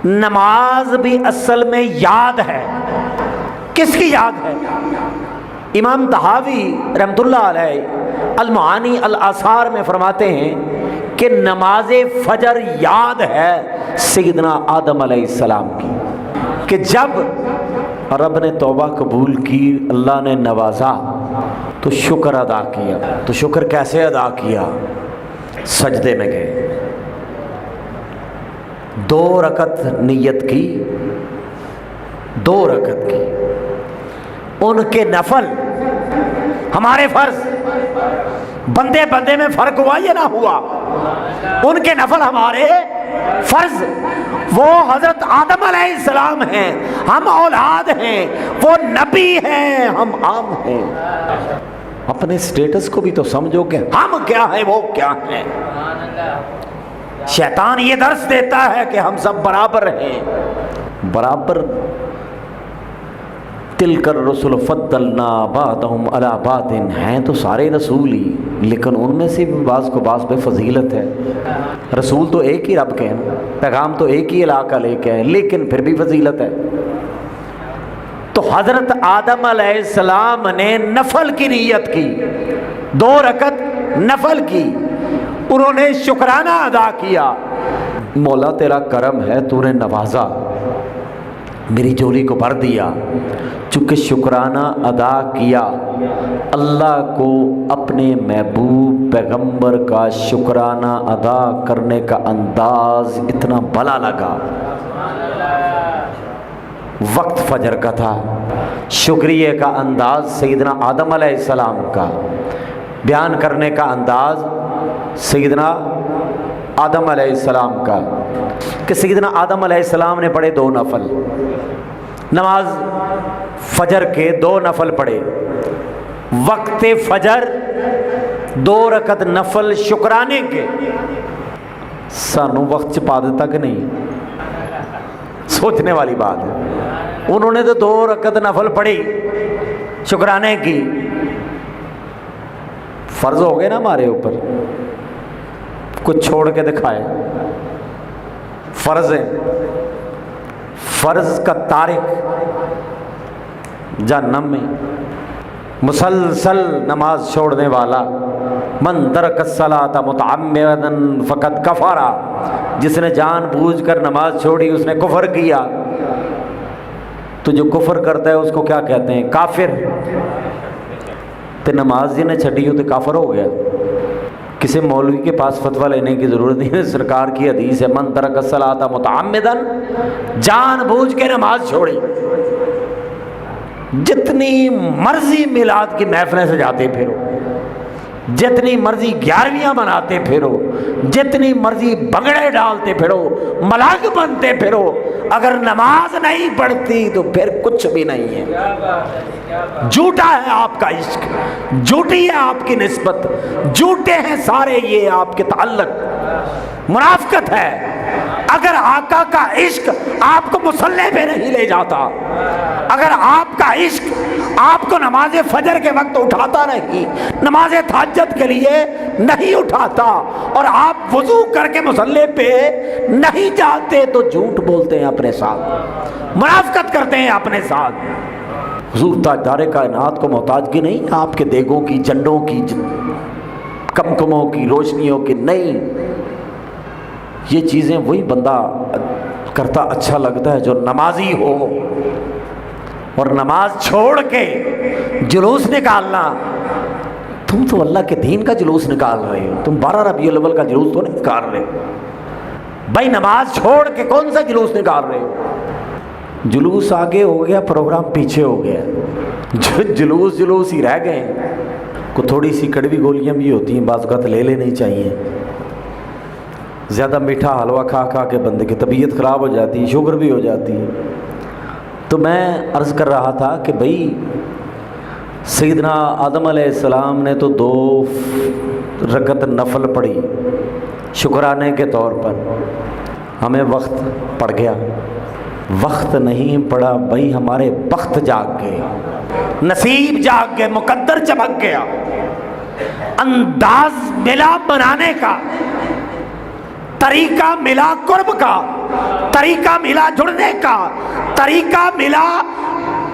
نماز بھی اصل میں یاد ہے. کس کی یاد ہے؟ امام طحاوی رحمۃ اللہ علیہ المعانی الاثار میں فرماتے ہیں کہ نماز فجر یاد ہے سیدنا آدم علیہ السلام کی، کہ جب رب نے توبہ قبول کی، اللہ نے نوازا تو شکر ادا کیا. تو شکر کیسے ادا کیا؟ سجدے میں گئے، 2 رکعت نیت کی، 2 رکعت کی. ان کے نفل ہمارے فرض، بندے بندے میں فرق ہوا یا نہ ہوا؟ ان کے نفل ہمارے فرض. وہ حضرت آدم علیہ السلام ہیں، ہم اولاد ہیں. وہ نبی ہیں، ہم عام ہیں. اپنے سٹیٹس کو بھی تو سمجھو کہ ہم کیا ہیں، وہ کیا ہیں. شیطان یہ درس دیتا ہے کہ ہم سب برابر ہیں. برابر تلک الرسل فضلنا بعضهم علی بعض، ہیں تو سارے رسول ہی، لیکن ان میں سے بھی بعض کو بعض پہ فضیلت ہے. رسول تو ایک ہی رب کے ہیں، پیغام تو ایک ہی علاقہ لے کے ہیں، لیکن پھر بھی فضیلت ہے. تو حضرت آدم علیہ السلام نے نفل کی نیت کی، 2 رکعت نفل کی. انہوں نے شکرانہ ادا کیا. مولا تیرا کرم ہے، تو نے نوازا، میری جولی کو بھر دیا. چونکہ شکرانہ ادا کیا، اللہ کو اپنے محبوب پیغمبر کا شکرانہ ادا کرنے کا انداز اتنا بھلا لگا. وقت فجر کا تھا، شکریہ کا انداز سیدنا آدم علیہ السلام کا، بیان کرنے کا انداز سیدنا آدم علیہ السلام کا، کہ سیدنا آدم علیہ السلام نے پڑھے 2 نفل. نماز فجر کے 2 نفل پڑھے. وقت فجر 2 رکعت نفل شکرانے کے. سانو وقت چپا دیتا کہ نہیں؟ سوچنے والی بات ہے. انہوں نے تو 2 رکعت نفل پڑھی شکرانے کی. فرض ہو گئے نا ہمارے اوپر، کچھ چھوڑ کے دکھائے. فرض ہے، فرض کا تارک جہنم میں. مسلسل نماز چھوڑنے والا، من ترک الصلاۃ متعمدا فقد کفر، جس نے جان بوجھ کر نماز چھوڑی اس نے کفر کیا. تو جو کفر کرتا ہے اس کو کیا کہتے ہیں؟ کافر. تو نماز جنہیں چھڈی ہو تو کافر ہو گیا. کسی مولوی کے پاس فتویٰ لینے کی ضرورت نہیں ہے، سرکار کی حدیث ہے، من ترک الصلاۃ متعمدا، جان بوجھ کے نماز چھوڑی. جتنی مرضی میلاد کی محفلیں سجاتے پھرو، جتنی مرضی 11ویاں مناتے پھرو، جتنی مرضی بگڑے ڈالتے پھرو، ملنگ بنتے پھرو، اگر نماز نہیں پڑھتی تو پھر کچھ بھی نہیں ہے. جھوٹا ہے آپ کا عشق، جھوٹی ہے آپ کی نسبت، جھوٹے ہیں سارے یہ آپ کے تعلق، منافقت ہے. اگر آقا کا عشق آپ کو مصلی پہ نہیں لے جاتا، اگر آپ کا عشق آپ کو نماز فجر کے وقت اٹھاتا نہیں، نماز تہجد کے لیے نہیں اٹھاتا، اور آپ وضو کر کے مصلی پہ نہیں جاتے، تو جھوٹ بولتے ہیں اپنے ساتھ، منافقت کرتے ہیں اپنے ساتھ. حضور تاجدار کائنات کو محتاجگی نہیں آپ کے دیگوں کی، جنڈوں کی، کمکموں کی، روشنیوں کی نہیں. یہ چیزیں وہی بندہ کرتا اچھا لگتا ہے جو نمازی ہو. اور نماز چھوڑ کے جلوس نکالنا، تم تو اللہ کے دین کا جلوس نکال رہے ہو، تم 12 ربیع الاول کا جلوس تو نہیں نکال رہے بھائی. نماز چھوڑ کے کون سا جلوس نکال رہے ہو؟ جلوس آگے ہو گیا، پروگرام پیچھے ہو گیا. جلوس ہی رہ گئے. کو تھوڑی سی کڑوی گولیاں بھی ہوتی ہیں، بعض اوقات لے لینی چاہیے. زیادہ میٹھا حلوہ کھا کھا کے بندے کی طبیعت خراب ہو جاتی ہے، شوگر بھی ہو جاتی ہے. تو میں عرض کر رہا تھا کہ بھئی سیدنا آدم علیہ السلام نے تو 2 رکعت نفل پڑھی شکرانے کے طور پر. ہمیں وقت پڑ گیا، وقت نہیں پڑا بھئی، ہمارے بخت جاگ گئے، نصیب جاگ گئے، مقدر چمک گیا. انداز ملا بنانے کا، طریقہ ملا قرب کا، طریقہ ملا جڑنے کا، طریقہ ملا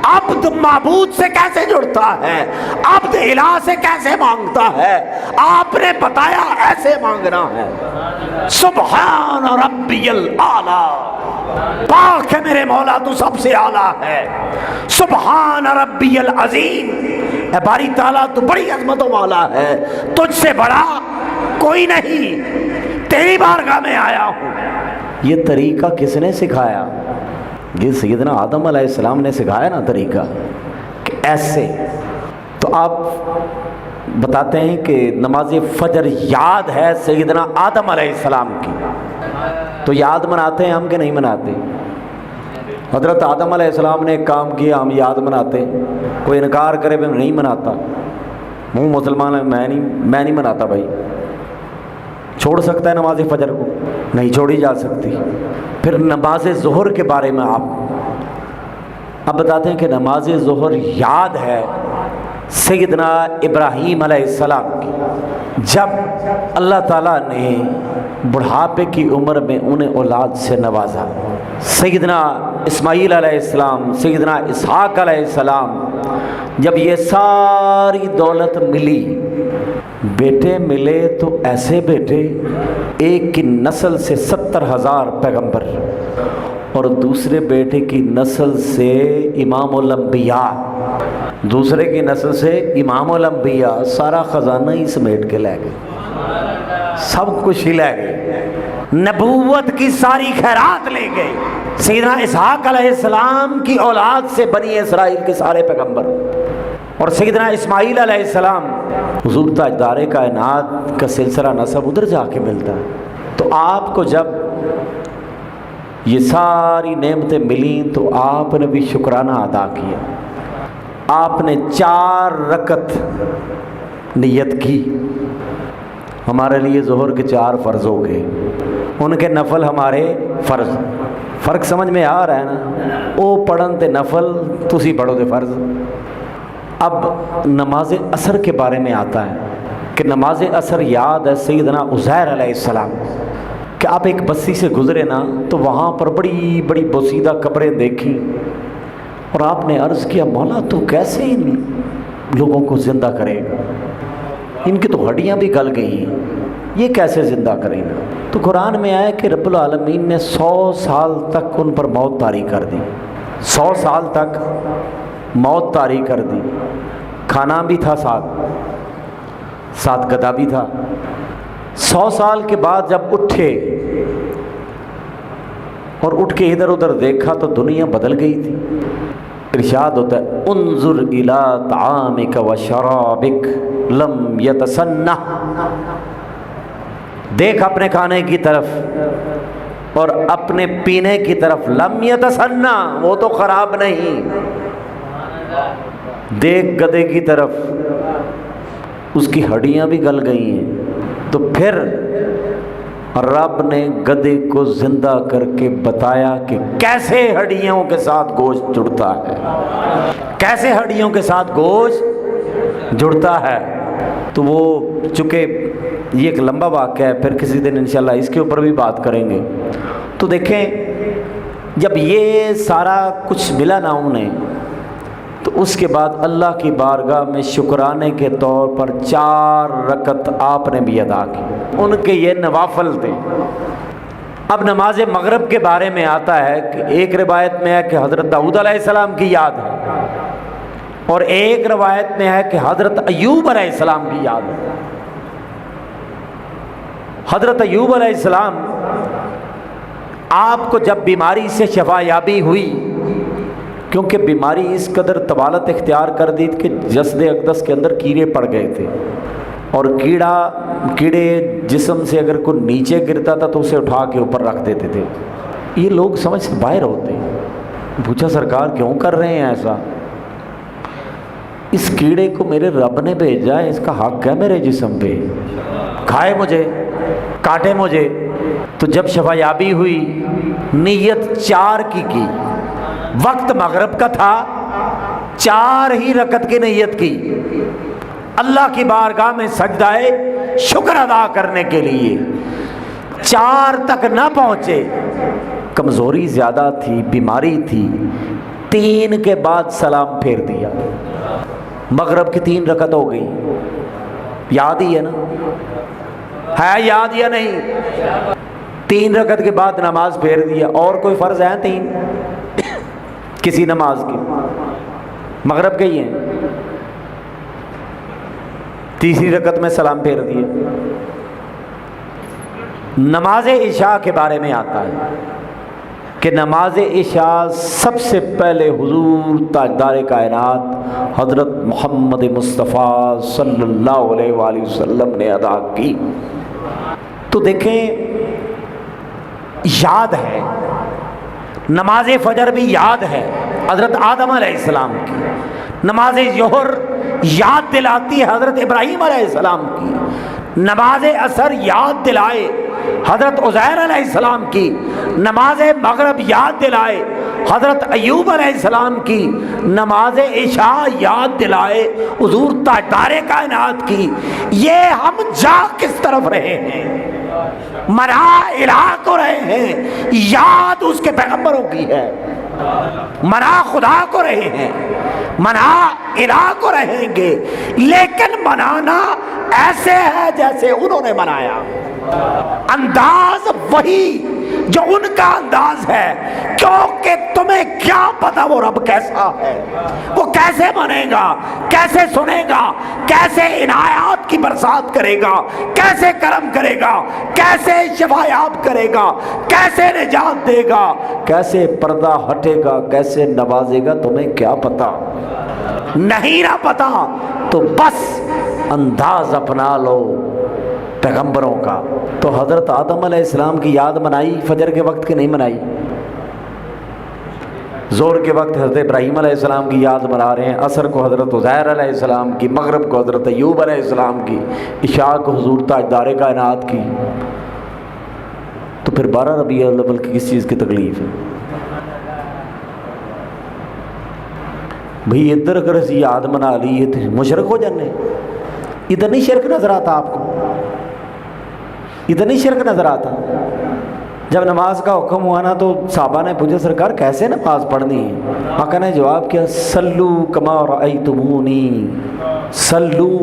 عبد معبود سے کیسے جڑتا ہے، عبد الہ سے کیسے مانگتا ہے، آپ نے بتایا ایسے مانگنا ہے۔ سبحان ربی الاعلی، پاک ہے میرے مولا تو سب سے اعلیٰ ہے۔ سبحان ربی العظیم، اے باری تعالیٰ تو بڑی عظمتوں والا ہے، تجھ سے بڑا کوئی نہیں، تیری بارگاہ میں آیا ہوں۔ یہ طریقہ کس نے سکھایا؟ یہ سیدنا آدم علیہ السلام نے سکھایا نا طریقہ کہ ایسے۔ تو آپ بتاتے ہیں کہ نماز فجر یاد ہے سیدنا آدم علیہ السلام کی، تو یاد مناتے ہیں ہم کہ نہیں مناتے؟ حضرت آدم علیہ السلام نے ایک کام کیا، ہم یاد مناتے؟ کوئی انکار کرے میں نہیں مناتا، منہ مسلمان ہے، میں نہیں مناتا بھائی۔ چھوڑ سکتا ہے نماز فجر کو؟ نہیں چھوڑی جا سکتی۔ پھر نماز ظہر کے بارے میں آپ بتاتے ہیں کہ نماز ظہر یاد ہے سیدنا ابراہیم علیہ السلام کی، جب اللہ تعالیٰ نے بڑھاپے کی عمر میں انہیں اولاد سے نوازا۔ سیدنا اسماعیل علیہ السلام، سیدنا اسحاق علیہ السلام، جب یہ ساری دولت ملی، بیٹے ملے تو ایسے بیٹے، ایک کی نسل سے 70,000 پیغمبر، اور دوسرے بیٹے کی نسل سے امام الانبیاء، دوسرے کی نسل سے امام الانبیاء، سارا خزانہ ہی سمیٹ کے لے گئے، سب کچھ ہی لے گئے، نبوت کی ساری خیرات لے گئے۔ سیدنا اسحاق علیہ السلام کی اولاد سے بنی اسرائیل کے سارے پیغمبر، اور سیدنا اسماعیل علیہ السلام، حضور تاجدار کائنات کا سلسلہ نسب ادھر جا کے ملتا ہے۔ تو آپ کو جب یہ ساری نعمتیں ملیں تو آپ نے بھی شکرانہ ادا کیا، آپ نے 4 رکعت نیت کی۔ ہمارے لیے ظہر کے 4 فرض ہو گئے، ان کے نفل ہمارے فرض۔ فرق سمجھ میں آ رہا ہے نا؟ او پڑھن تے نفل، تسی پڑھو تے فرض۔ اب نماز عصر کے بارے میں آتا ہے کہ نماز عصر یاد ہے سیدنا عزیر علیہ السلام کہ آپ ایک بستی سے گزرے نا، تو وہاں پر بڑی بڑی بوسیدہ قبریں دیکھی، اور آپ نے عرض کیا مولا تو کیسے ان لوگوں کو زندہ کرے گا، ان کی تو ہڈیاں بھی گل گئی ہیں، یہ کیسے زندہ کریں گا؟ تو قرآن میں آیا کہ رب العالمین نے 100 سال تک ان پر موت طاری کر دی، 100 سال تک موت طاری کر دی۔ کھانا بھی تھا ساتھ گدا بھی تھا۔ 100 سال کے بعد جب اٹھے اور اٹھ کے ادھر ادھر دیکھا تو دنیا بدل گئی تھی۔ ارشاد ہوتا ہے انظر الی طعامک و شرابک لم یتسنہ، دیکھ اپنے کھانے کی طرف اور اپنے پینے کی طرف، لم یتسنہ، وہ تو خراب نہیں، دیکھ گدے کی طرف، اس کی ہڈیاں بھی گل گئی ہیں۔ تو پھر رب نے گدے کو زندہ کر کے بتایا کہ کیسے ہڈیوں کے ساتھ گوشت جڑتا ہے، کیسے ہڈیوں کے ساتھ گوشت جڑتا ہے۔ تو وہ چونکہ یہ ایک لمبا واقعہ ہے، پھر کسی دن انشاءاللہ اس کے اوپر بھی بات کریں گے۔ تو دیکھیں جب یہ سارا کچھ ملا نا انہیں، تو اس کے بعد اللہ کی بارگاہ میں شکرانے کے طور پر 4 رکعت آپ نے بھی ادا کی، ان کے یہ نوافل تھے۔ اب نماز مغرب کے بارے میں آتا ہے کہ ایک روایت میں ہے کہ حضرت داؤد علیہ السلام کی یاد ہے، اور ایک روایت میں ہے کہ حضرت ایوب علیہ السلام کی یاد ہے۔ حضرت ایوب علیہ السلام، آپ کو جب بیماری سے شفا یابی ہوئی، کیونکہ بیماری اس قدر طوالت اختیار کر دی کہ جسد اقدس کے اندر کیڑے پڑ گئے تھے، اور کیڑے جسم سے اگر کوئی نیچے گرتا تھا تو اسے اٹھا کے اوپر رکھ دیتے تھے۔ یہ لوگ سمجھ سے باہر ہوتے ہیں۔ پوچھا سرکار کیوں کر رہے ہیں ایسا؟ اس کیڑے کو میرے رب نے بھیجا ہے، اس کا حق ہے میرے جسم پہ، کھائے مجھے، کاٹے مجھے۔ تو جب شفا یابی ہوئی، نیت 4 کی، وقت مغرب کا تھا، 4 ہی رکعت کی نیت کی، اللہ کی بارگاہ میں سجدہ شکر ادا کرنے کے لیے۔ 4 تک نہ پہنچے کمزوری زیادہ تھی، بیماری تھی، 3 کے بعد سلام پھیر دیا۔ مغرب کی 3 رکعت ہو گئی، یاد ہی ہے نا؟ ہے یاد یا نہیں؟ 3 رکعت کے بعد نماز پھیر دیا۔ اور کوئی فرض ہے 3 کسی نماز کی؟ مغرب کے ہی ہیں، تیسری رکعت میں سلام پھیر دیا۔ نماز عشاء کے بارے میں آتا ہے کہ نماز عشاء سب سے پہلے حضور تاجدار کائنات حضرت محمد مصطفیٰ صلی اللہ علیہ وآلہ وسلم نے ادا کی۔ تو دیکھیں، یاد ہے، نماز فجر بھی یاد ہے حضرت آدم علیہ السلام کی، نماز ظہر یاد دلاتی ہے حضرت ابراہیم علیہ السلام کی، نماز عصر یاد دلائے حضرت عزیر علیہ السلام کی، نماز مغرب یاد دلائے حضرت ایوب علیہ السلام کی، نماز عشاء یاد دلائے حضور تاجدار کائنات کی۔ یہ ہم جا کس طرف رہے ہیں؟ منا الہ کو رہے ہیں، یاد اس کے پیغمبروں کی ہے۔ منا خدا کو رہے ہیں، منا الہ کو رہیں گے، لیکن منانا ایسے ہے جیسے انہوں نے منایا، انداز وہی جو ان کا انداز ہے، کیونکہ تمہیں کیا پتا وہ رب کیسا ہے، وہ کیسے بنے گا، کیسے سنے گا، کیسے عنایات کی برسات کرے گا، کیسے کرم کرے گا، کیسے شفایاب کرے گا، کیسے نجات دے گا، کیسے پردہ ہٹے گا، کیسے نوازے گا، تمہیں کیا پتا؟ نہیں نہ پتا تو بس انداز اپنا لو پیغمبروں کا۔ تو حضرت آدم علیہ السلام کی یاد منائی فجر کے وقت کی نہیں منائی؟ ظہر کے وقت حضرت ابراہیم علیہ السلام کی یاد منا رہے ہیں، عصر کو حضرت عزیر علیہ السلام کی، مغرب کو حضرت ایوب علیہ السلام کی، عشاء کو حضور تاجدار کائنات کی۔ تو پھر 12 ربیع الاول کی کس چیز کی تکلیف ہے بھئی؟ ادھر اگر اسی یاد منا لی ہے تو مشرک ہو جانے۔ ادھر نہیں شرک نظر آتا آپ کو؟ ادھر نہیں شرک نظر آتا؟ جب نماز کا حکم ہوا نا تو صحابہ نے پوچھا سرکار کیسے نماز پڑھنی ہے؟ آقا نے جواب کیا، صلو کما رأیتمونی، صلو،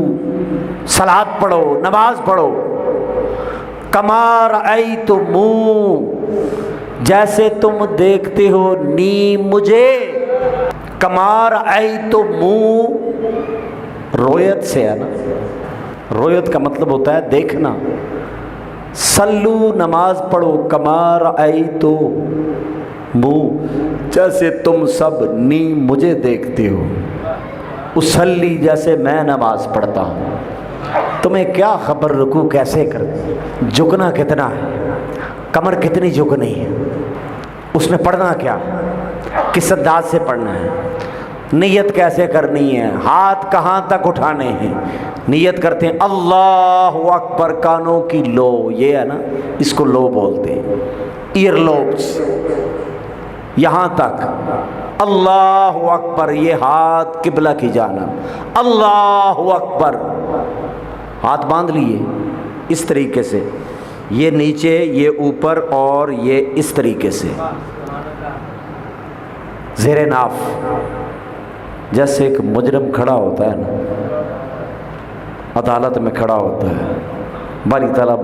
صلاۃ پڑھو، نماز پڑھو، کما رأیتمو، جیسے تم دیکھتے ہو، نی مجھے، کما رأیتمو رویت سے ہے نا، رویت کا مطلب ہوتا ہے دیکھنا۔ صلو، نماز پڑھو، کما رأیتمو، جیسے تم سب نی مجھے دیکھتے ہو، اصلی، جیسے میں نماز پڑھتا ہوں۔ تمہیں کیا خبر رکوع کیسے کرتے، جھکنا کتنا ہے، کمر کتنی جھکنی ہے، اس میں پڑھنا کیا، کس انداز سے پڑھنا ہے، نیت کیسے کرنی ہے، ہاتھ کہاں تک اٹھانے ہیں۔ نیت کرتے ہیں اللہ اکبر، کانوں کی لو، یہ ہے نا، اس کو لو بولتے ہیں، ایئر لوبس، یہاں تک اللہ اکبر، یہ ہاتھ قبلہ کی جانب، اللہ اکبر، ہاتھ باندھ لیے اس طریقے سے، یہ نیچے، یہ اوپر، اور یہ اس طریقے سے زیر ناف، جیسے ایک مجرم کھڑا ہوتا ہے نا، عدالت میں کھڑا ہوتا ہے، باری تعالیٰ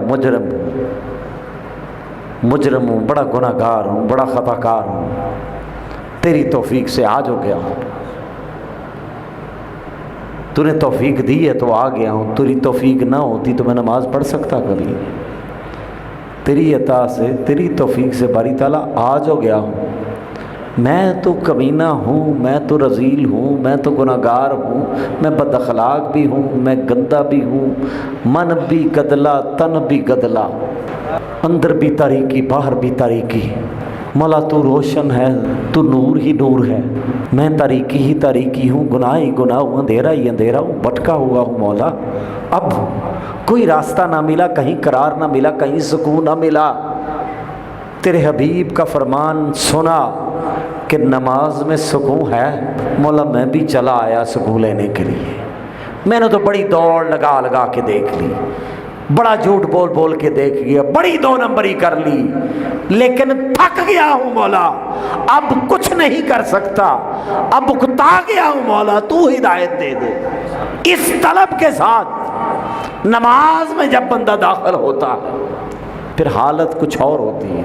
مجرم ہوں، بڑا گناہ گار ہوں، بڑا خطا کار ہوں، تیری توفیق سے آج ہو گیا ہوں، تو نے توفیق دی ہے تو آ گیا ہوں، تیری توفیق نہ ہوتی تو میں نماز پڑھ سکتا کبھی؟ تیری عطا سے، تیری توفیق سے باری تعالیٰ آج ہو گیا ہوں، میں تو کمینہ ہوں، میں تو رذیل ہوں، میں تو گناہ گار ہوں، میں بد اخلاق بھی ہوں، میں گندا بھی ہوں، من بھی گدلا، تن بھی گدلا، اندر بھی تاریکی، باہر بھی تاریکی، مولا تو روشن ہے، تو نور ہی نور ہے، میں تاریکی ہی تاریکی ہوں، گناہ ہی گناہ ہوں، اندھیرا ہی اندھیرا ہوں، بھٹکا ہوا ہوں مولا۔ اب کوئی راستہ نہ ملا، کہیں قرار نہ ملا، کہیں سکون نہ ملا، تیرے حبیب کا فرمان سنا کہ نماز میں سکون ہے، مولا میں بھی چلا آیا سکون لینے کے لیے، میں نے تو بڑی دوڑ لگا لگا کے دیکھ لی، بڑا جھوٹ بول بول کے دیکھ گیا، بڑی 2 نمبری کر لی، لیکن تھک گیا ہوں مولا، اب کچھ نہیں کر سکتا، اب اکتا گیا ہوں مولا، تو ہدایت دے دے۔ اس طلب کے ساتھ نماز میں جب بندہ داخل ہوتا ہے پھر حالت کچھ اور ہوتی ہے۔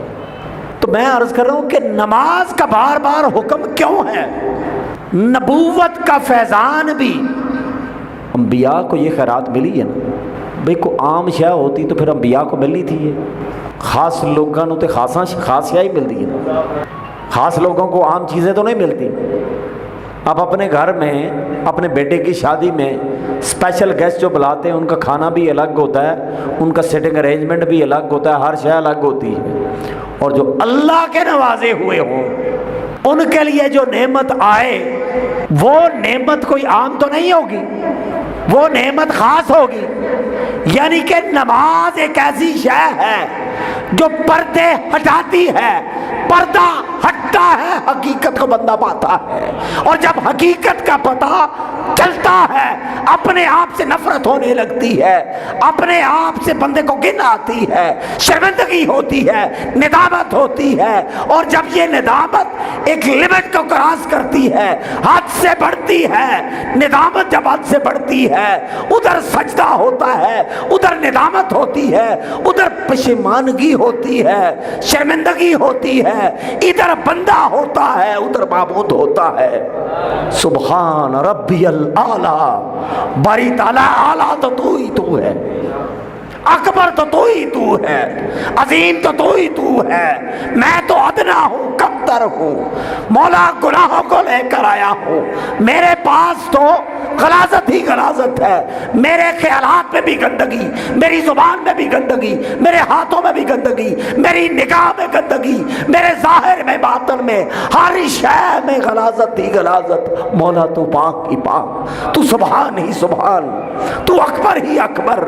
تو میں عرض کر رہا ہوں کہ نماز کا بار بار حکم کیوں ہے؟ نبوت کا فیضان بھی انبیاء کو یہ خیرات ملی ہے نا بھئی، کو عام شے ہوتی تو پھر انبیاء کو ملنی تھی ہے، خاص لوگوں کو تو خاص شے ہی ملتی ہے نا، خاص لوگوں کو عام چیزیں تو نہیں ملتی۔ اب اپنے گھر میں اپنے بیٹے کی شادی میں اسپیشل گیسٹ جو بلاتے ہیں ان کا کھانا بھی الگ ہوتا ہے، ان کا سیٹنگ ارینجمنٹ بھی الگ ہوتا ہے، ہر شے الگ ہوتی ہے۔ اور جو اللہ کے نوازے ہوئے ہوں ان کے لیے جو نعمت آئے وہ نعمت کوئی عام تو نہیں ہوگی، وہ نعمت خاص ہوگی۔ یعنی کہ نماز ایک ایسی شے ہے جو پردے ہٹاتی ہے، پردہ ہٹتا ہے، حقیقت کو بندہ پاتا ہے، اور جب حقیقت کا پتہ چلتا ہے اپنے آپ سے نفرت ہونے لگتی ہے، اپنے آپ سے بندے کو گن آتی ہے، شرمندگی ہوتی ہے، ندامت ہوتی ہے، اور جب یہ ندامت ایک لمٹ کو کراس کرتی ہے، حد سے بڑھتی ہے، ندامت جب حد سے بڑھتی ہے ادھر سجدہ ہوتا ہے، ادھر ندامت ہوتی ہے، ادھر پشیمانگی ہوتی ہے، شرمندگی ہوتی ہے، ادھر بندہ ہوتا ہے ادھر معبود ہوتا ہے۔ سبحان ربی الاعلی، باری تعالیٰ اعلیٰ تو ہی تو ہے، اکبر تو ہی تو ہے، عظیم تو ہی تو ہے، میں تو ادنا ہوں، کمتر ہوں، مولا گناہوں کو لے کر آیا ہوں، میرے پاس تو غلاظت ہی غلاظت ہے، میرے خیالات میں بھی گندگی، میری زبان میں بھی گندگی، میرے ہاتھوں میں بھی گندگی، میری نگاہ میں گندگی، میرے ظاہر میں باطن میں ہر شے میں غلاظت ہی غلاظت۔ مولا تو پاک ہی پاک، تو سبحان ہی سبحان، تو اکبر ہی اکبر۔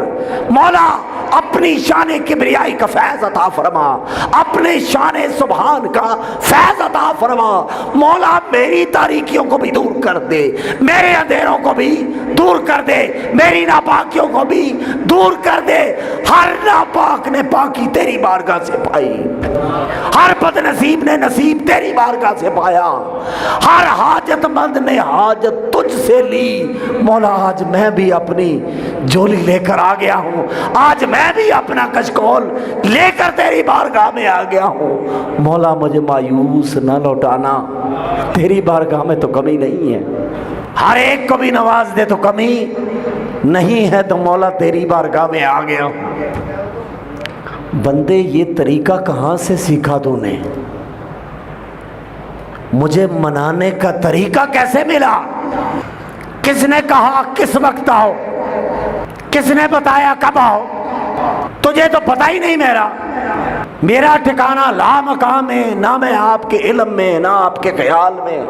مولا اپنی شان کبریائی کا فیض عطا فرما، اپنے شان سبحان کا فیض عطا فرما۔ مولا میری تاریکیوں کو بھی دور کر دے، میرے اندھیروں کو بھی دور کر دے، میری ناپاکیوں کو بھی دور کر دے۔ ہر ناپاک نے پاکی تیری بارگاہ سے پائی، ہر بد نصیب نے نصیب تیری بارگاہ سے پایا، ہر حاجت مند نے حاجت تجھ سے لی۔ مولا آج میں بھی اپنی جھولی لے کر آ گیا ہوں، آج میں بھی اپنا کشکول لے کر تیری بارگاہ میں آ گیا ہوں۔ مولا مجھے مایوس نہ لوٹانا، تیری بارگاہ میں تو کمی نہیں ہے، ہر ایک کو بھی نواز دے تو کمی نہیں ہے، تو مولا تیری بارگاہ میں آ گیا ہوں۔ بندے یہ طریقہ کہاں سے سیکھا تو نے؟ مجھے منانے کا طریقہ کیسے ملا؟ کس نے کہا کس وقت آؤ؟ کس نے بتایا کب آؤ؟ تجھے تو پتہ ہی نہیں میرا ٹھکانہ لا مقام ہے، نہ میں آپ کے علم میں، نہ آپ کے خیال میں،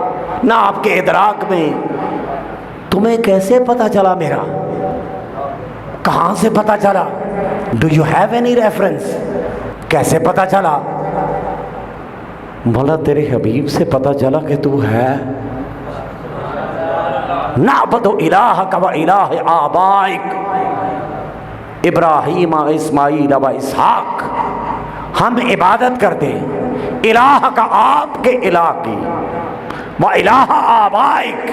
نہ آپ کے ادراک میں۔ تمہیں کیسے پتہ چلا میرا؟ کہاں سے پتہ چلا؟ Do you have any reference? کیسے پتہ چلا؟ مولا تیرے حبیب سے پتہ چلا کہ تو ہے۔ نعبد الہک و الہ آبائک ابراہیم اسماعیل و اسحاق، ہم عبادت کرتے ہیں الہ کا، آپ کے الہ کی، و الہ آبائک،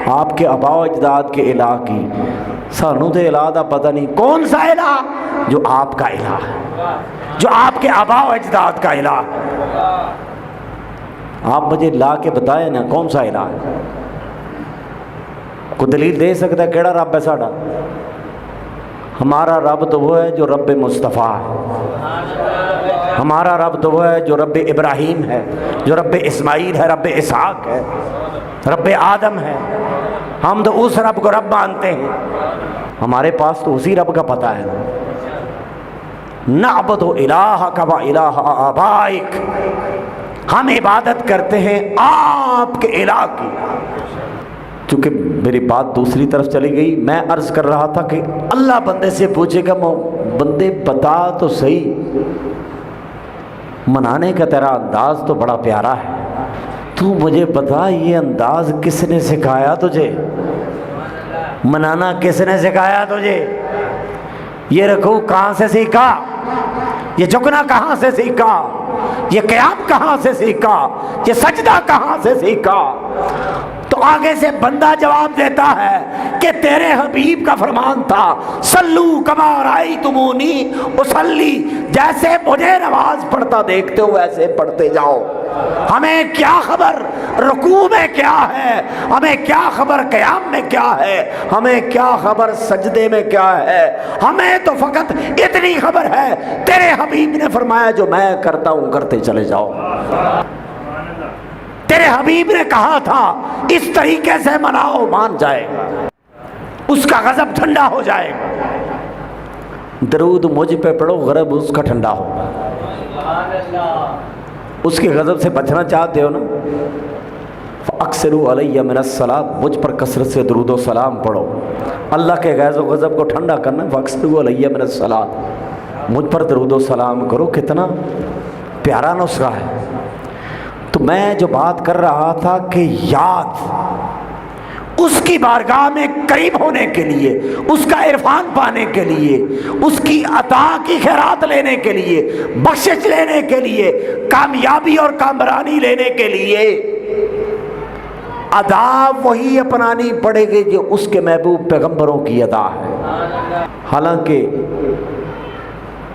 آپ کے آبا و اجداد کے الہ کی۔ سانو تے الہ دا پتہ نہیں، کون سا الہ؟ جو آپ کا الہ ہے، جو آپ کے آبا و اجداد کا الہ ہے۔ آپ مجھے لا کے بتائیں نا کون سا الہ ہے؟ کوئی دلیل دے سکتا ہے کیڑا رب ہے ساڈا؟ ہمارا رب تو وہ ہے جو رب مصطفیٰ ہے، ہمارا رب تو وہ ہے جو رب ابراہیم ہے، جو رب اسماعیل ہے، رب اسحاق ہے، رب آدم ہے۔ ہم تو اس رب کو رب مانتے ہیں، ہمارے پاس تو اسی رب کا پتہ ہے۔ نعبد الہک و الہ آبائک، ہم عبادت کرتے ہیں آپ کے الہ کی۔ چونکہ میری بات دوسری طرف چلی گئی، میں عرض کر رہا تھا کہ اللہ بندے سے پوچھے گا بندے بتا تو صحیح، منانے کا تیرا انداز تو بڑا پیارا ہے، تو مجھے بتا یہ انداز کس نے سکھایا تجھے؟ منانا کس نے سکھایا تجھے؟ یہ رکوع کہاں سے سیکھا؟ یہ جھکنا کہاں سے سیکھا؟ یہ قیام کہاں سے سیکھا؟ یہ سجدہ کہاں سے سیکھا؟ تو آگے سے بندہ جواب دیتا ہے کہ تیرے حبیب کا فرمان تھا صلو کما رأیتمونی اصلی، جیسے مجھے نماز پڑھتا دیکھتے ہو ویسے پڑھتے جاؤ۔ ہمیں کیا خبر رکوع میں کیا ہے، ہمیں کیا خبر قیام میں کیا ہے، ہمیں کیا خبر سجدے میں کیا ہے، ہمیں تو فقط اتنی خبر ہے تیرے حبیب نے فرمایا جو میں کرتا ہوں کرتے چلے جاؤ۔ تیرے حبیب نے کہا تھا اس طریقے سے مناؤ، مان جائے گا، اس کا غضب ٹھنڈا ہو جائے گا۔ درود مجھ پہ پڑھو، غضب اس کا ٹھنڈا ہوگا۔ اس کے غضب سے بچنا چاہتے ہو نا، فاکثروا علی من الصلاۃ، مجھ پر کثرت سے درود و سلام پڑھو۔ اللہ کے غیظ و غضب کو ٹھنڈا کرنا، فاکثروا علی من الصلاۃ، مجھ پر درود و سلام کرو۔ کتنا پیارا نسخہ ہے۔ تو میں جو بات کر رہا تھا کہ یاد اس کی بارگاہ میں قریب ہونے کے لیے، اس کا عرفان پانے کے لیے، اس کی عطا کی خیرات لینے کے لیے، بخشش لینے کے لیے، کامیابی اور کامرانی لینے کے لیے ادا وہی اپنانی پڑے گی جو اس کے محبوب پیغمبروں کی ادا ہے۔ حالانکہ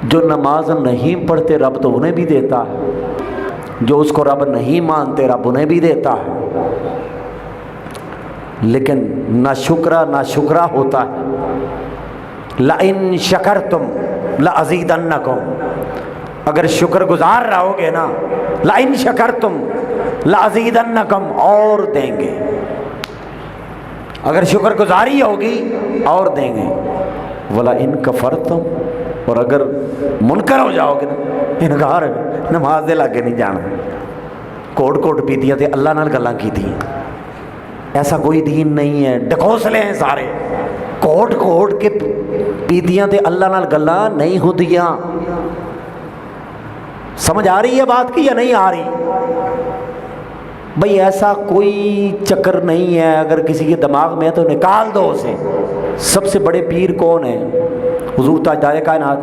جو نماز نہیں پڑھتے رب تو انہیں بھی دیتا ہے، جو اس کو رب نہیں مانتے رب انہیں بھی دیتا ہے، لیکن ناشکرا ہوتا ہے۔ لَإِن شَكَرْتُمْ لَأَزِيدَنَّكُمْ، اگر شکر گزار رہو گے نا، لَإِن شَكَرْتُمْ لَأَزِيدَنَّكُمْ، اور دیں گے۔ اگر شکر گزاری ہوگی اور دیں گے۔ وَلَإِن كَفَرْتُمْ، اور اگر منکر ہو جاؤ گے نا، انکار، نماز دے لاگے نہیں جانا، کوٹ پیتیاں تے اللہ نال گلاں کیتی، ایسا کوئی دین نہیں ہے، ڈکوسلے ہیں سارے، کوٹ کے پیتیاں تے اللہ نال گلاں نہیں ہوندیاں۔ سمجھ آ رہی ہے بات کی یا نہیں آ رہی؟ بھئی ایسا کوئی چکر نہیں ہے، اگر کسی کے دماغ میں ہے تو نکال دو اسے۔ سب سے بڑے پیر کون ہیں؟ حضور تاجدار کائنات،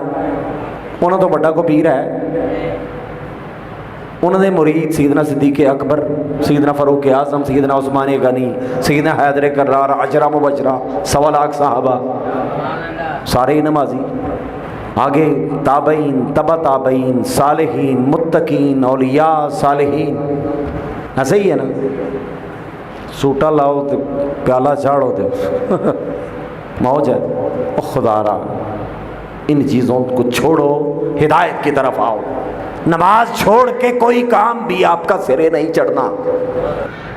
انہوں تو بڑا کو پیر ہے۔ انہوں نے مرید سیدنا صدیق اکبر، سیدنا فاروق اعظم، سیدنا عثمان غنی، سیدنا حیدر کرار، عشرہ مبشرہ، 1.25 لاکھ صحابہ، سارے ہی نمازی۔ آگے تابعین، تبع تابعین، صالحین، متقین، اولیاء، صالحین، ایسے ہی ہے نا۔ سوٹا لاؤ تو پیالہ چاڑو تو موج ہے۔ او خدا را، ان چیزوں کو چھوڑو، ہدایت کی طرف آؤ۔ نماز چھوڑ کے کوئی کام بھی آپ کا سرے نہیں چڑھنا۔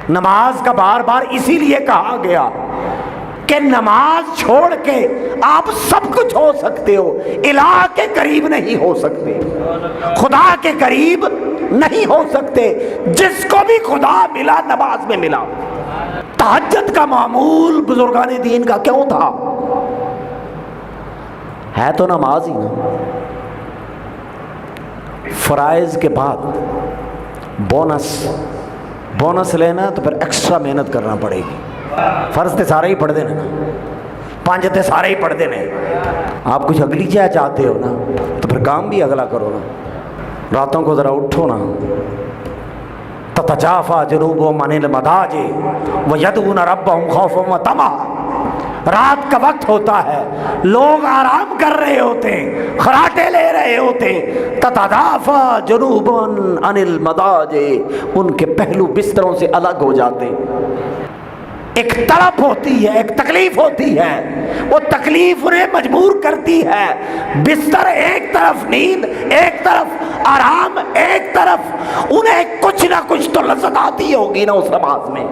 نماز کا بار بار اسی لیے کہا گیا کہ نماز چھوڑ کے آپ سب کچھ ہو سکتے ہو، الہ کے قریب نہیں ہو سکتے، خدا کے قریب نہیں ہو سکتے۔ جس کو بھی خدا ملا نماز میں ملا۔ تہجد کا معمول بزرگان دین کا کیوں تھا؟ ہے تو نماز ہی نا۔ فرائض کے بعد بونس لینا تو پھر ایکسٹرا محنت کرنا پڑے گی۔ فرض تے سارے ہی پڑھ دینے نا، 5 تے سارے ہی پڑھ دینے۔ آپ کچھ اگلی چیز چاہتے ہو نا تو پھر کام بھی اگلا کرو نا۔ راتوں کو ذرا اٹھو نا، تتجافا جنوبهم عن المضاجع ويدعون ربهم خوفا وطمعا۔ رات کا وقت ہوتا ہے، لوگ آرام کر رہے ہوتے ہیں، خراٹے لے رہے ہوتے ہیں۔ تتجافا جنوبهم عن المضاجع، ان کے پہلو بستروں سے الگ ہو جاتے ہیں۔ ایک تڑپ ہوتی ہے، ایک تکلیف ہوتی ہے، وہ تکلیف انہیں مجبور کرتی ہے۔ بستر ایک طرف نیند، ایک طرف آرام، ایک طرف انہیں کچھ نہ کچھ تو لذت آتی ہوگی نا اس نماز میں،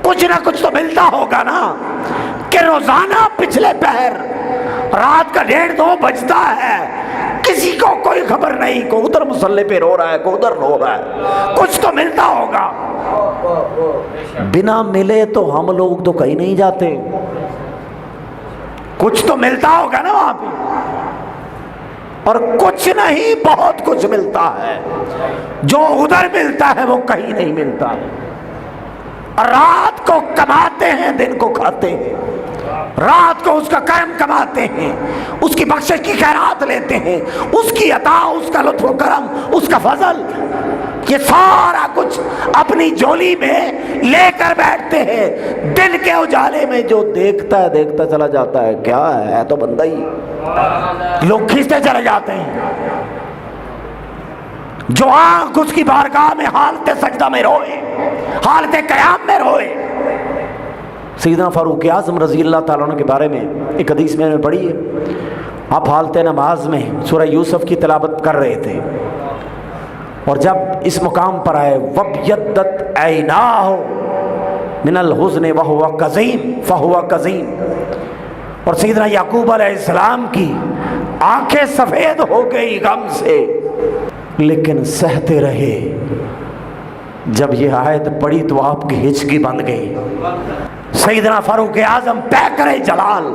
کچھ نہ کچھ تو ملتا ہوگا نا، کہ روزانہ پچھلے پہر رات کا 1:30-2 بجتا ہے، کسی کو کوئی خبر نہیں، کوئی ادھر مصلی پہ رو رہا ہے، کوئی ادھر رو رہا ہے، کچھ تو ملتا ہوگا۔ بنا ملے تو ہم لوگ تو کہیں نہیں جاتے، کچھ تو ملتا ہوگا نا وہاں پہ، اور کچھ نہیں بہت کچھ ملتا ہے۔ جو ادھر ملتا ہے وہ کہیں نہیں ملتا۔ رات کو کماتے ہیں، دن کو کھاتے ہیں، رات کو اس کا قائم کماتے ہیں، اس کی بخشش کی خیرات لیتے ہیں، اس کی عطا، اس کا لطف و کرم، اس کا فضل، یہ سارا کچھ اپنی جولی میں لے کر بیٹھتے ہیں۔ دن کے اجالے میں جو دیکھتا ہے دیکھتا چلا جاتا ہے، کیا ہے تو بندہ ہی، لوگ کھینچتے چلے جاتے ہیں۔ جو آنکھ اس کی بارگاہ میں حالت سجدہ میں روئے، حالت قیام میں روئے۔ سیدنا فاروق اعظم رضی اللہ تعالیٰ عنہ کے بارے میں ایک حدیث میں نے پڑھی ہے، آپ حالت نماز میں سورہ یوسف کی تلاوت کر رہے تھے، اور جب اس مقام پر آئے وَبْيَضَّتْ عَيْنَاهُ مِنَ الْحُزْنِ وَهُوَ كَظِيمٌ فَهُوَ كَظِيمٌ، اور سیدنا یعقوب علیہ السلام کی آنکھیں سفید ہو گئی غم سے، لیکن سہتے رہے۔ جب یہ آیت پڑھی تو آپ کی ہچکی بند گئی۔ سیدنا فاروق اعظم پیکر جلال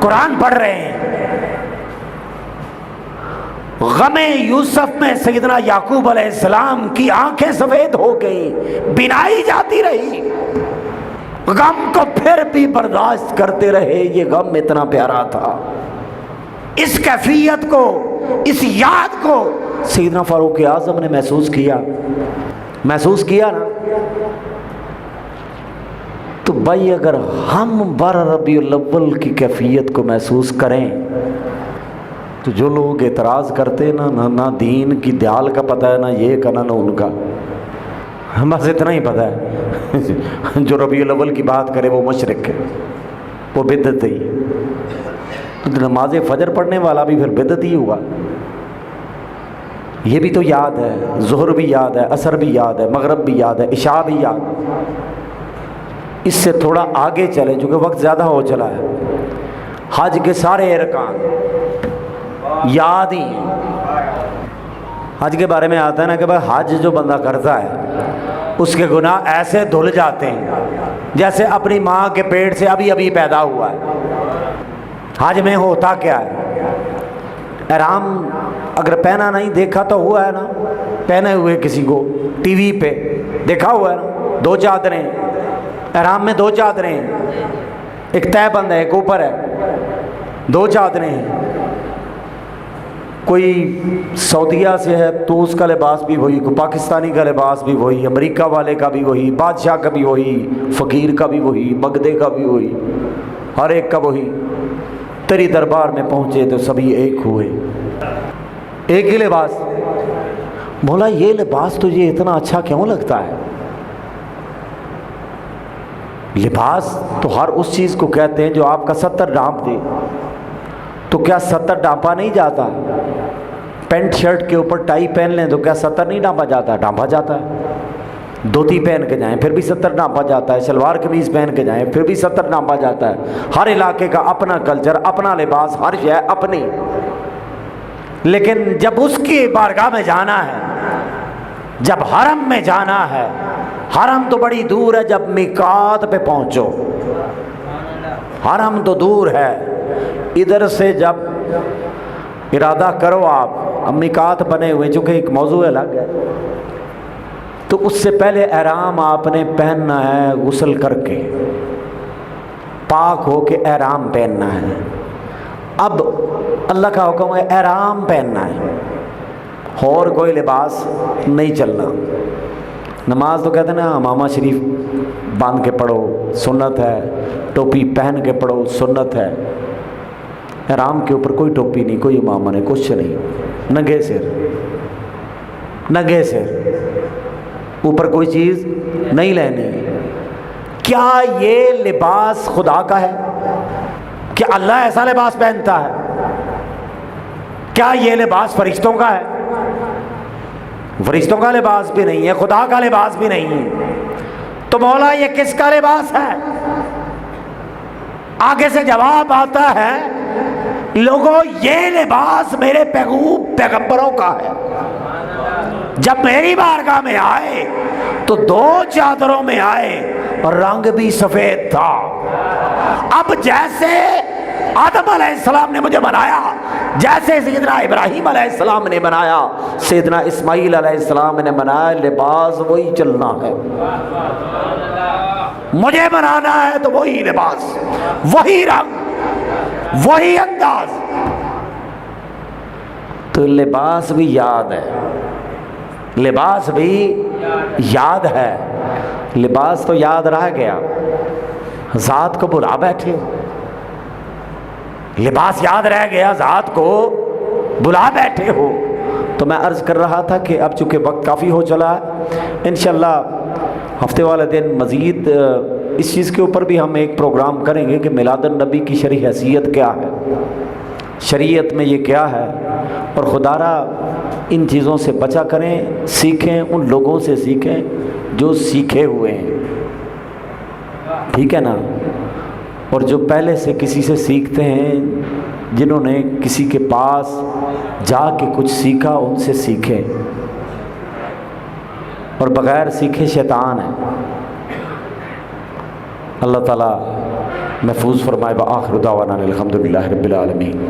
قرآن پڑھ رہے ہیں، غم یوسف میں سیدنا یعقوب علیہ السلام کی آنکھیں سفید ہو گئی، بینائی جاتی رہی، غم کو پھر بھی برداشت کرتے رہے۔ یہ غم اتنا پیارا تھا، اس کیفیت کو، اس یاد کو سیدنا فاروق اعظم نے محسوس کیا نا۔ تو بھائی اگر ہم 12 ربیع الاول کی کیفیت کو محسوس کریں تو جو لوگ اعتراض کرتے نہ دین کی دیال کا پتہ ہے، نہ یہ کا نہ ان کا، بس اتنا ہی پتہ ہے جو ربیع الاول کی بات کرے وہ مشرک ہے، وہ بدعت ہی۔ تو نماز فجر پڑھنے والا بھی پھر بدعت ہی ہوا۔ یہ بھی تو یاد ہے، ظہر بھی یاد ہے، عصر بھی یاد ہے، مغرب بھی یاد ہے، عشاء بھی یاد ہے۔ اس سے تھوڑا آگے چلیں چونکہ وقت زیادہ ہو چلا ہے، حج کے سارے ارکان یاد ہی ہیں۔ حج کے بارے میں آتا ہے نا کہ بھائی حج جو بندہ کرتا ہے اس کے گناہ ایسے دھل جاتے ہیں جیسے اپنی ماں کے پیٹ سے ابھی پیدا ہوا ہے۔ حج میں ہوتا کیا ہے؟ احرام اگر پہنا نہیں دیکھا تو ہوا ہے نا، پہنے ہوئے کسی کو ٹی وی پہ دیکھا ہوا ہے نا، 2 چادریں احرام میں، 2 چادریں، ایک تہ بند ہے ایک اوپر ہے، 2 چادریں ہیں۔ کوئی سعودیہ سے ہے تو اس کا لباس بھی وہی، کوئی پاکستانی کا لباس بھی وہی، امریکہ والے کا بھی وہی، بادشاہ کا بھی وہی، فقیر کا بھی وہی، بگدے کا بھی وہی، ہر ایک کا وہی۔ تیری دربار میں پہنچے تو سبھی ایک ہوئے، ایک ہی لباس۔ بولا یہ لباس تجھے اتنا اچھا کیوں لگتا ہے؟ لباس تو ہر اس چیز کو کہتے ہیں جو آپ کا 70 ڈھانپ دے۔ تو کیا 70 ڈھانپا نہیں جاتا؟ پینٹ شرٹ کے اوپر ٹائی پہن لیں تو کیا 70 نہیں ڈھانپا جاتا؟ ڈھانپا جاتا ہے۔ دھوتی پہن کے جائیں پھر بھی 70 ڈھانپا جاتا ہے، شلوار قمیض پہن کے جائیں پھر بھی 70 ڈھانپا جاتا ہے۔ ہر علاقے کا اپنا کلچر، اپنا لباس، ہر شے اپنی۔ لیکن جب اس کی بارگاہ میں جانا ہے، جب حرم میں جانا ہے، حرم تو بڑی دور ہے، جب میقات پہ پہنچو، حرم تو دور ہے، ادھر سے جب ارادہ کرو آپ، اب میقات بنے ہوئے چونکہ ایک موضوع الگ ہے، تو اس سے پہلے احرام آپ نے پہننا ہے، غسل کر کے پاک ہو کے احرام پہننا ہے۔ اب اللہ کا حکم ہے احرام پہننا ہے، اور کوئی لباس نہیں چلنا۔ نماز تو کہتے ہیں نا امامہ شریف باندھ کے پڑھو سنت ہے، ٹوپی پہن کے پڑھو سنت ہے۔ احرام کے اوپر کوئی ٹوپی نہیں، کوئی امامہ نہیں، کچھ نہیں، ننگے سر اوپر کوئی چیز نہیں لینی۔ کیا یہ لباس خدا کا ہے؟ کیا اللہ ایسا لباس پہنتا ہے؟ کیا یہ لباس فرشتوں کا ہے؟ فرشتوں کا لباس بھی نہیں ہے، خدا کا لباس بھی نہیں ہے، تو مولا یہ کس کا لباس ہے؟ آگے سے جواب آتا ہے لوگوں یہ لباس میرے پیغمبروں کا ہے۔ جب میری بارگاہ میں آئے تو 2 چادروں میں آئے اور رنگ بھی سفید تھا۔ اب جیسے آدم علیہ السلام نے مجھے بنایا، جیسے سیدنا ابراہیم علیہ السلام نے بنایا، سیدنا اسماعیل علیہ السلام نے بنایا، لباس وہی چلنا ہے۔ مجھے بنانا ہے تو وہی لباس، وہی رنگ، وہی انداز۔ تو لباس بھی یاد ہے، لباس بھی یاد ہے۔ لباس تو یاد رہ گیا، ذات کو بلا بیٹھے ہو۔ لباس یاد رہ گیا، ذات کو بلا بیٹھے ہو۔ تو میں عرض کر رہا تھا کہ اب چونکہ وقت کافی ہو چلا ہے، انشاءاللہ ہفتے والے دن مزید اس چیز کے اوپر بھی ہم ایک پروگرام کریں گے کہ میلاد النبی کی شرعی حیثیت کیا ہے، شریعت میں یہ کیا ہے، اور خدا را ان چیزوں سے بچا کریں، سیکھیں، ان لوگوں سے سیکھیں جو سیکھے ہوئے ہیں، ٹھیک ہے نا، اور جو پہلے سے کسی سے سیکھتے ہیں، جنہوں نے کسی کے پاس جا کے کچھ سیکھا، ان سے سیکھیں، اور بغیر سیکھے شیطان ہے۔ اللہ تعالیٰ محفوظ فرمائے۔ وآخر دعوانا الحمدللہ رب العالمین۔